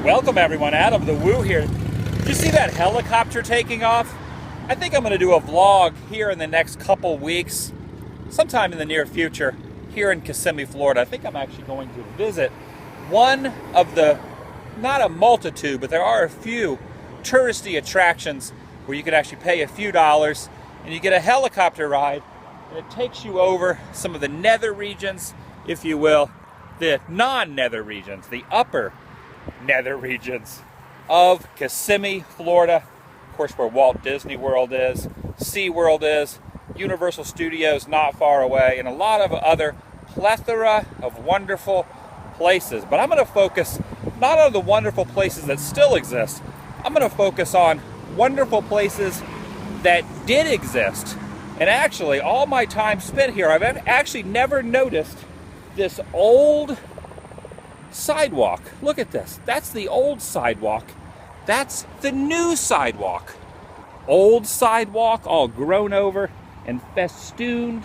Welcome everyone, Adam the Woo here. Did you see that helicopter taking off? I think I'm going to do a vlog here in the next couple weeks, sometime in the near future, here in Kissimmee, Florida. I think I'm actually going to visit one of the, not a multitude, but there are a few touristy attractions where you can actually pay a few dollars and you get a helicopter ride and it takes you over some of the nether regions, if you will, the non-nether regions, the upper nether regions of Kissimmee, Florida. Of course, where Walt Disney World is, SeaWorld is, Universal Studios not far away, and a lot of other plethora of wonderful places. But I'm going to focus not on the wonderful places that still exist. I'm going to focus on wonderful places that did exist. And actually, all my time spent here, I've actually never noticed this old sidewalk. Look at this. That's the old sidewalk. That's the new sidewalk. Old sidewalk, all grown over and festooned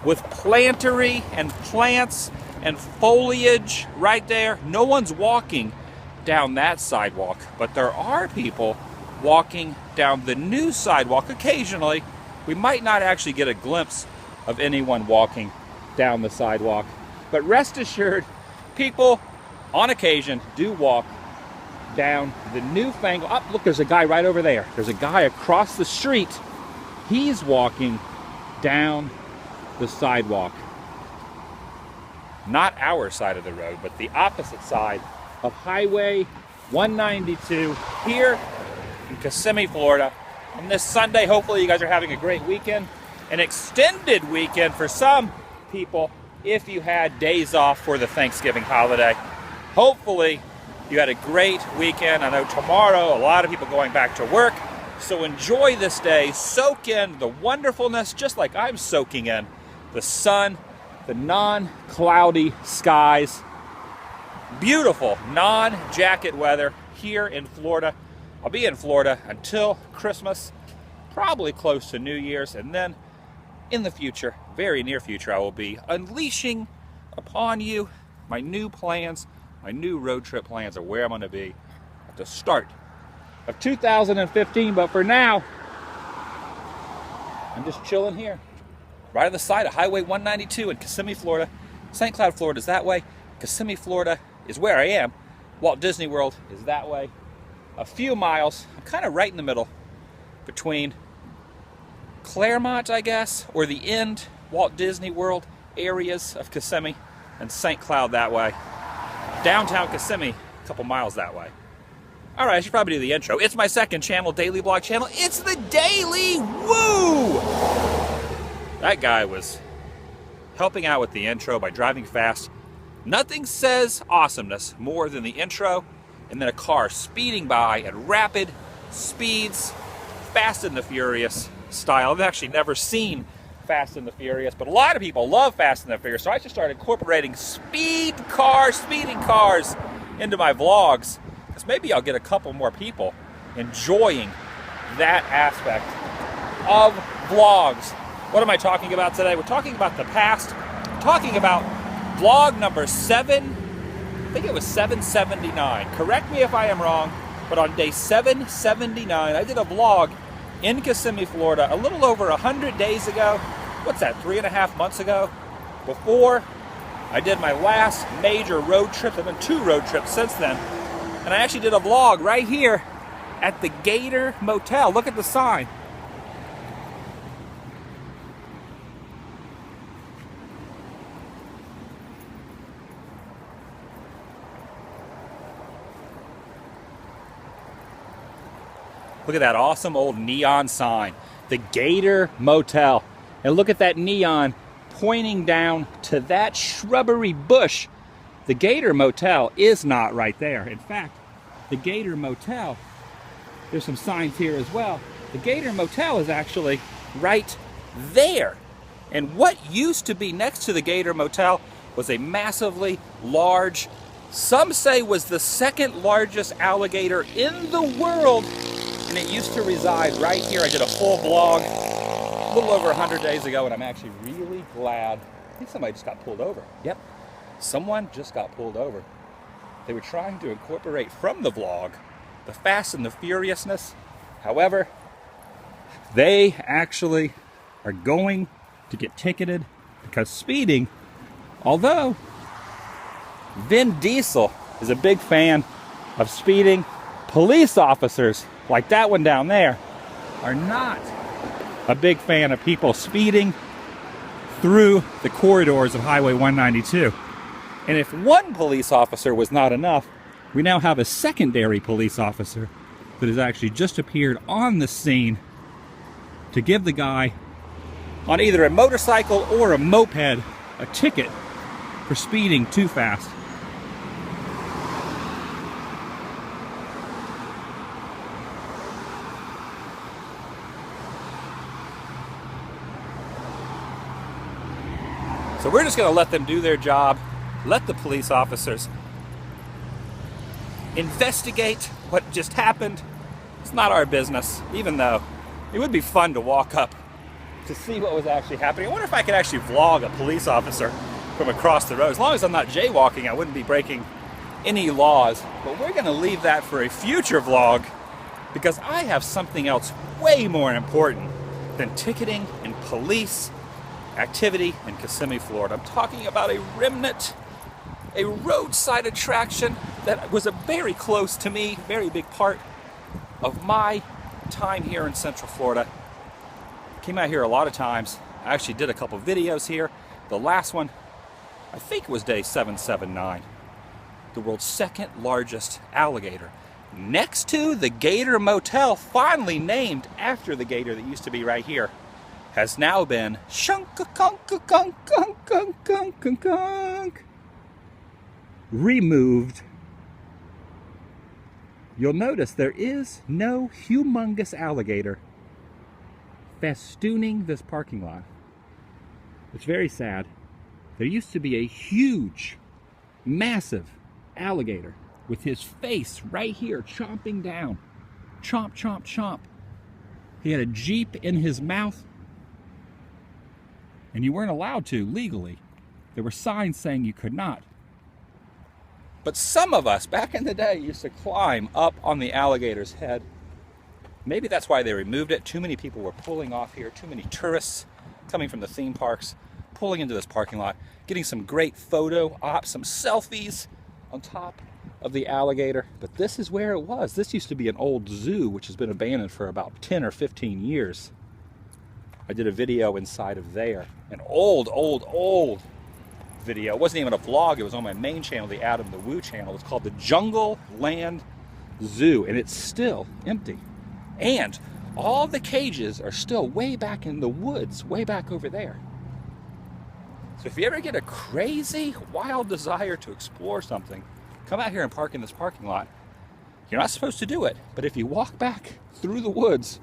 with plantery and plants and foliage right there. No one's walking down that sidewalk, but there are people walking down the new sidewalk occasionally. We might not actually get a glimpse of anyone walking down the sidewalk, but rest assured, people on occasion do walk down the newfangled, oh, look, there's a guy right over there. There's a guy across the street. He's walking down the sidewalk. Not our side of the road, but the opposite side of Highway 192 here in Kissimmee, Florida. And this Sunday, hopefully you guys are having a great weekend, an extended weekend for some people if you had days off for the Thanksgiving holiday. Hopefully you had a great weekend. I know tomorrow a lot of people going back to work, so enjoy this day, soak in the wonderfulness just like I'm soaking in the sun, the non-cloudy skies, beautiful non-jacket weather here in Florida. I'll be in Florida until Christmas, probably close to New Year's, and then in the future, very near future, I will be unleashing upon you my new plans, my new road trip plans of where I'm going to be at the start of 2015. But for now, I'm just chilling here, right on the side of Highway 192 in Kissimmee, Florida. St. Cloud, Florida is that way. Kissimmee, Florida is where I am. Walt Disney World is that way. A few miles, I'm kind of right in the middle between Claremont, I guess, or the end Walt Disney World areas of Kissimmee, and St. Cloud that way. Downtown Kissimmee, a couple miles that way. All right, I should probably do the intro. It's my second channel, daily blog channel. It's the Daily Woo! That guy was helping out with the intro by driving fast. Nothing says awesomeness more than the intro and then a car speeding by at rapid speeds, Fast and the Furious style. I've actually never seen Fast and the Furious, but a lot of people love Fast and the Furious, so I just started incorporating speeding cars into my vlogs, because maybe I'll get a couple more people enjoying that aspect of vlogs. What am I talking about today? We're talking about the past. We're talking about vlog number 7, I think it was 779. Correct me if I am wrong, but on day 779, I did a vlog in Kissimmee, Florida, a little over 100 days ago. What's that, 3.5 months ago? Before I did my last major road trip. I've been 2 road trips since then. And I actually did a vlog right here at the Gator Motel. Look at the sign. Look at that awesome old neon sign, the Gator Motel. And look at that neon pointing down to that shrubbery bush. The Gator Motel is not right there. In fact, the Gator Motel, there's some signs here as well. The Gator Motel is actually right there. And what used to be next to the Gator Motel was a massively large, some say was the second largest alligator in the world. And it used to reside right here. I did a full vlog a little over 100 days ago, and I'm actually really glad. I think somebody just got pulled over. Yep, someone just got pulled over. They were trying to incorporate from the vlog the Fast and the Furiousness. However, they actually are going to get ticketed because speeding, although Vin Diesel is a big fan of speeding, police officers, like that one down there, are not a big fan of people speeding through the corridors of Highway 192. And if one police officer was not enough, we now have a secondary police officer that has actually just appeared on the scene to give the guy on either a motorcycle or a moped a ticket for speeding too fast. So we're just going to let them do their job, let the police officers investigate what just happened. It's not our business, even though it would be fun to walk up to see what was actually happening. I wonder if I could actually vlog a police officer from across the road. As long as I'm not jaywalking, I wouldn't be breaking any laws. But we're going to leave that for a future vlog because I have something else way more important than ticketing and police activity in Kissimmee, Florida. I'm talking about a remnant, a roadside attraction that was a very close to me, very big part of my time here in Central Florida. Came out here a lot of times. I actually did a couple videos here. The last one, I think, was day 779. The world's second largest alligator. Next to the Gator Motel, finally named after the gator that used to be right here, has now been removed. You'll notice there is no humongous alligator festooning this parking lot. It's very sad. There used to be a huge, massive alligator with his face right here chomping down. Chomp, chomp, chomp. He had a Jeep in his mouth, and you weren't allowed to legally. There were signs saying you could not. But some of us back in the day used to climb up on the alligator's head. Maybe that's why they removed it. Too many people were pulling off here. Too many tourists coming from the theme parks, pulling into this parking lot, getting some great photo ops, some selfies on top of the alligator. But this is where it was. This used to be an old zoo, which has been abandoned for about 10 or 15 years. I did a video inside of there. An old video. It wasn't even a vlog. It was on my main channel, the TheDailyWoo channel. It's called the Jungle Land Zoo, and it's still empty. And all the cages are still way back in the woods, way back over there. So if you ever get a crazy, wild desire to explore something, come out here and park in this parking lot. You're not supposed to do it, but if you walk back through the woods,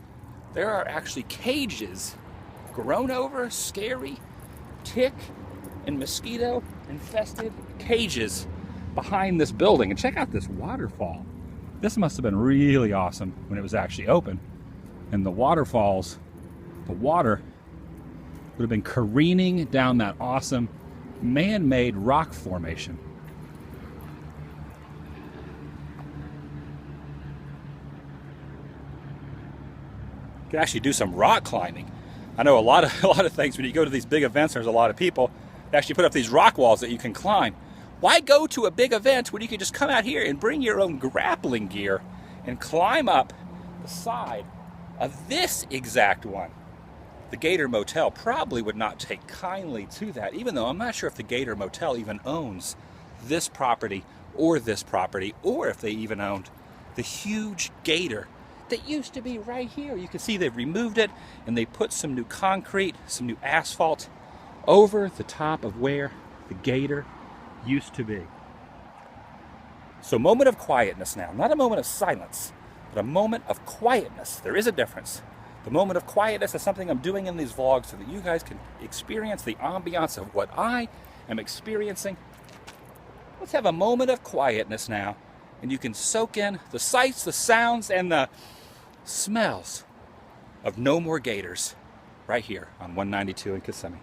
there are actually cages grown over, scary, tick and mosquito infested cages behind this building. And check out this waterfall. This must have been really awesome when it was actually open. And the waterfalls, the water would have been careening down that awesome man-made rock formation. You could actually do some rock climbing. I know a lot of things when you go to these big events, there's a lot of people. They actually put up these rock walls that you can climb. Why go to a big event when you can just come out here and bring your own grappling gear and climb up the side of this exact one? The Gator Motel probably would not take kindly to that, even though I'm not sure if the Gator Motel even owns this property, or if they even owned the huge gator that used to be right here. You can see they've removed it and they put some new concrete, some new asphalt over the top of where the gator used to be. So moment of quietness now, not a moment of silence, but a moment of quietness. There is a difference. The moment of quietness is something I'm doing in these vlogs so that you guys can experience the ambiance of what I am experiencing. Let's have a moment of quietness now, and you can soak in the sights, the sounds, and the smells of no more gators right here on 192 in Kissimmee.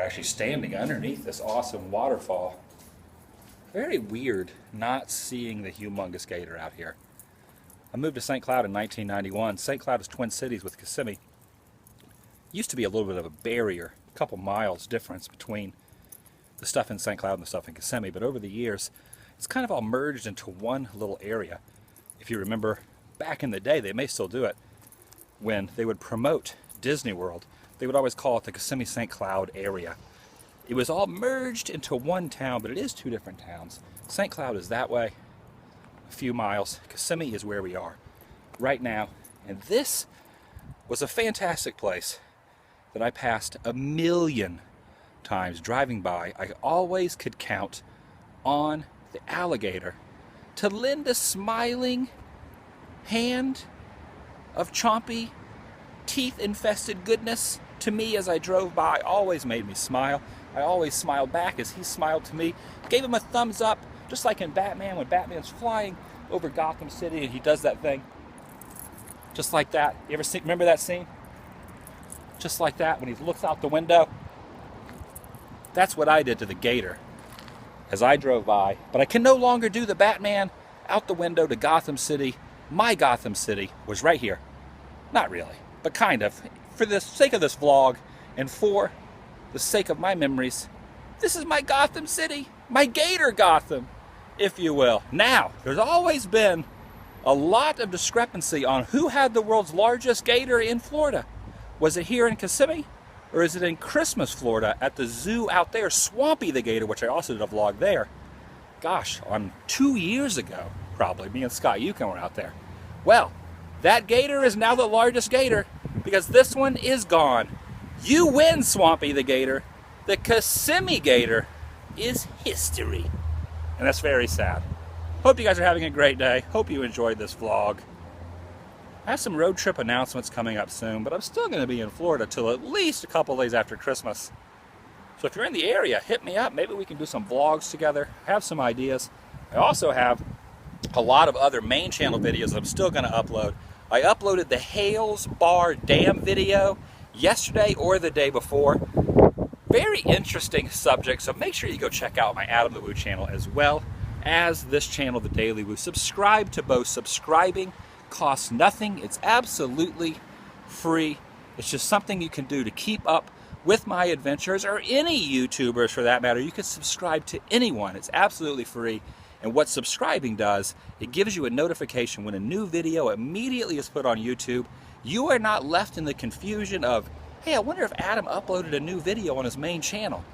actually standing underneath this awesome waterfall. Very weird not seeing the humongous gator out here. I moved to St. Cloud in 1991. St. Cloud is twin cities with Kissimmee. Used to be a little bit of a barrier, a couple miles difference between the stuff in St. Cloud and the stuff in Kissimmee, but over the years, it's kind of all merged into one little area. If you remember, back in the day, they may still do it, when they would promote Disney World, they would always call it the Kissimmee St. Cloud area. It was all merged into one town, but it is two different towns. St. Cloud is that way, a few miles. Kissimmee is where we are right now. And this was a fantastic place that I passed a million times driving by. I always could count on the alligator to lend a smiling hand of chompy, teeth-infested goodness to me as I drove by. Always made me smile. I always smiled back as he smiled to me. Gave him a thumbs up, just like in Batman, when Batman's flying over Gotham City and he does that thing. Just like that. You ever remember that scene? Just like that, when he looks out the window. That's what I did to the gator as I drove by. But I can no longer do the Batman out the window to Gotham City. My Gotham City was right here. Not really, but kind of. For the sake of this vlog and for the sake of my memories, this is my Gotham City, my Gator Gotham, if you will. Now, there's always been a lot of discrepancy on who had the world's largest gator in Florida. Was it here in Kissimmee, or is it in Christmas, Florida, at the zoo out there, Swampy the Gator, which I also did a vlog there. Gosh, on 2 years ago, probably, me and Scott Yukon were out there. Well, that gator is now the largest gator, because this one is gone. You win, Swampy the Gator. The Kissimmee Gator is history. And that's very sad. Hope you guys are having a great day. Hope you enjoyed this vlog. I have some road trip announcements coming up soon, but I'm still going to be in Florida till at least a couple days after Christmas. So if you're in the area, hit me up. Maybe we can do some vlogs together. I have some ideas. I also have a lot of other main channel videos that I'm still going to upload. I uploaded the Hales Bar Dam video yesterday or the day before. Very interesting subject, so make sure you go check out my Adam the Woo channel as well as this channel, The Daily Woo. Subscribe to both. Subscribing costs nothing. It's absolutely free. It's just something you can do to keep up with my adventures, or any YouTubers for that matter. You can subscribe to anyone. It's absolutely free. And what subscribing does, it gives you a notification when a new video immediately is put on YouTube. You are not left in the confusion of, hey, I wonder if Adam uploaded a new video on his main channel.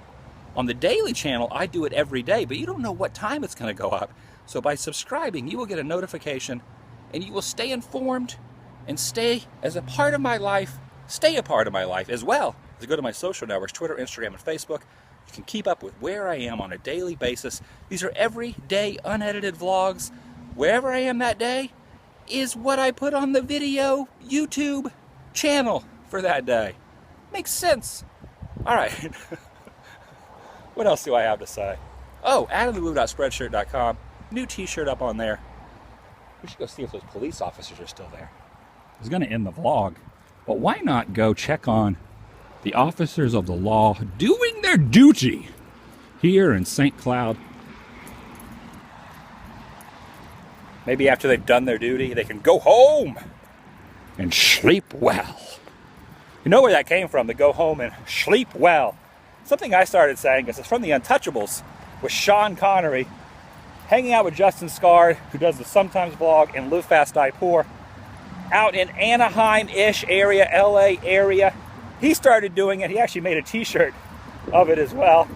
On the daily channel, I do it every day, but you don't know what time it's going to go up. So by subscribing, you will get a notification, and you will stay informed and stay as a part of my life, stay a part of my life as well. As you go to my social networks, Twitter, Instagram, and Facebook, you can keep up with where I am on a daily basis. These are everyday unedited vlogs. Wherever I am that day is what I put on the video YouTube channel for that day. Makes sense. All right. What else do I have to say? Oh, AdamTheWoo.Spreadshirt.com. New t-shirt up on there. We should go see if those police officers are still there. I was going to end the vlog, but why not go check on the officers of the law doing their duty here in St. Cloud. Maybe after they've done their duty, they can go home and sleep well. You know where that came from, to go home and sleep well. Something I started saying is it's from The Untouchables with Sean Connery, hanging out with Justin Scard, who does the Sometimes vlog, and Live Fast Die Poor, out in Anaheim-ish area, LA area. He started doing it. He actually made a t-shirt of it as well.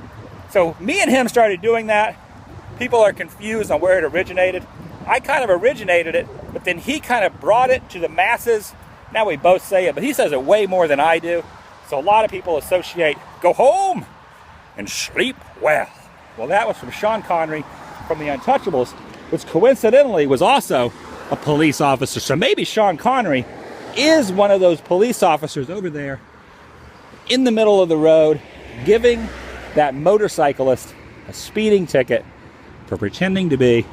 So me and him started doing that. People are confused on where it originated. I kind of originated it, but then he kind of brought it to the masses. Now we both say it, but he says it way more than I do. So a lot of people associate go home and sleep well. Well, that was from Sean Connery from The Untouchables, which coincidentally was also a police officer. So maybe Sean Connery is one of those police officers over there in the middle of the road giving that motorcyclist a speeding ticket for pretending to be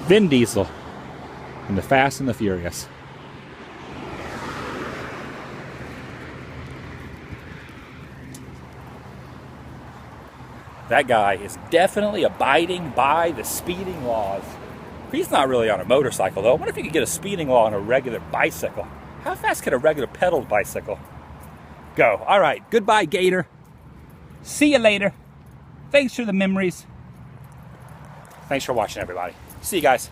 Vin Diesel in The Fast and the Furious. That guy is definitely abiding by the speeding laws. He's not really on a motorcycle, though. I wonder if you could get a speeding law on a regular bicycle. How fast can a regular pedaled bicycle go? All right, goodbye, Gator. See you later. Thanks for the memories. Thanks for watching, everybody. See you guys.